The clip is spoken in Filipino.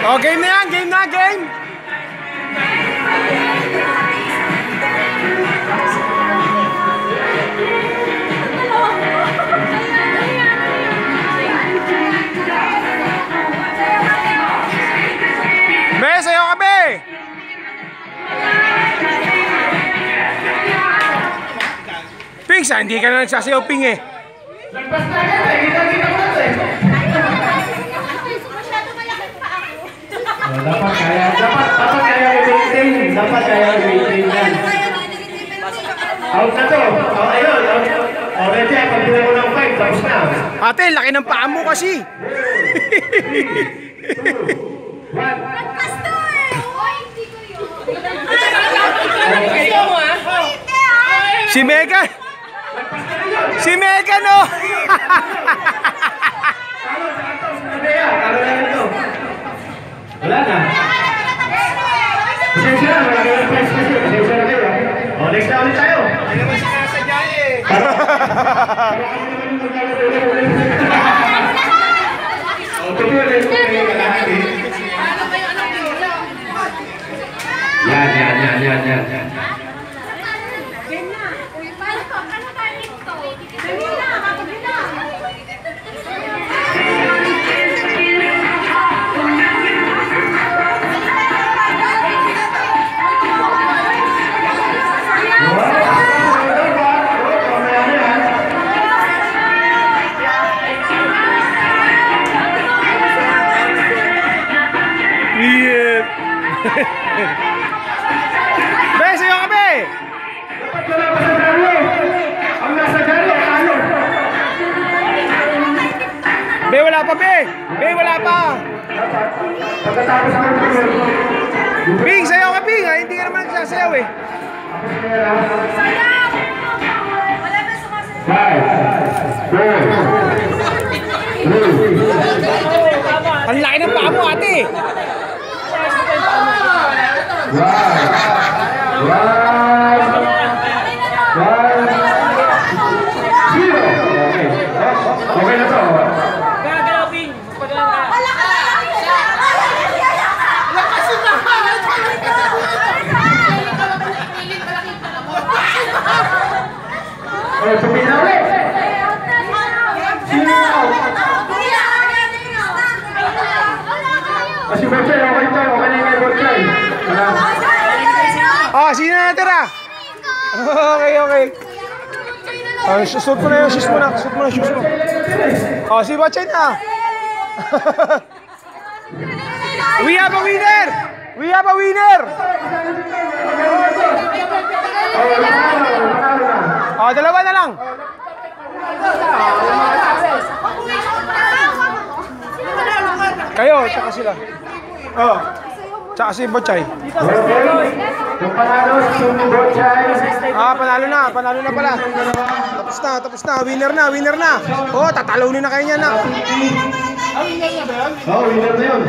Oh, game na yan, game na, game. Be, sayo ka, be. Ping, hindi ka na nagsasayaw, Ping eh. Lagpas na agad eh, kita-kita mo natin. Dapat kaya i-maintain. Dapat kaya i-maintain yan. Out na to. Ayun. Already, pag bilang mo ng 5, tapos na. Ate, laki ng paa mo kasi. 3, 2, 1. Lagpas to eh! Oy, hindi ko yun. Si Megan. Si Megan, oh. Wala na. Pasensya na, wala na price kasi. Pasensya na kayo. O, next na ulit tayo. Hindi naman siya nasadya eh. O, tuloy. Yan. Be, sayo ka, be. Dapat wala pa sa galo. Ang nasa galo, ano? Be, wala pa, be. Be, wala pa. Pagkatapos ng Ping, sayo ka, Ping. Ay, hindi ka naman nagsasayaw eh. Sayaw! Wala ba sumasayaw? 5, 4, 3. Ang laki ng paa mo, ate. Okay na to. Tumina ulit. Kasi Bochay, okay to. Okay na yung kay Bochay. Oh, sino na natira? Okay. Shoot mo na yung shoes mo na. Shoot mo na yung shoes mo. Oh, si Bochay na. We have a winner! We have a winner! Oh, dalawa na lang. Kayo, tsaka sila. Oh, tsaka si Bochay. Yung panalo si Bochay. Ah, panalo na pala. Tapos na. Winner na. Oh, tatalunin na kayo niya na. Oh, winner na yun.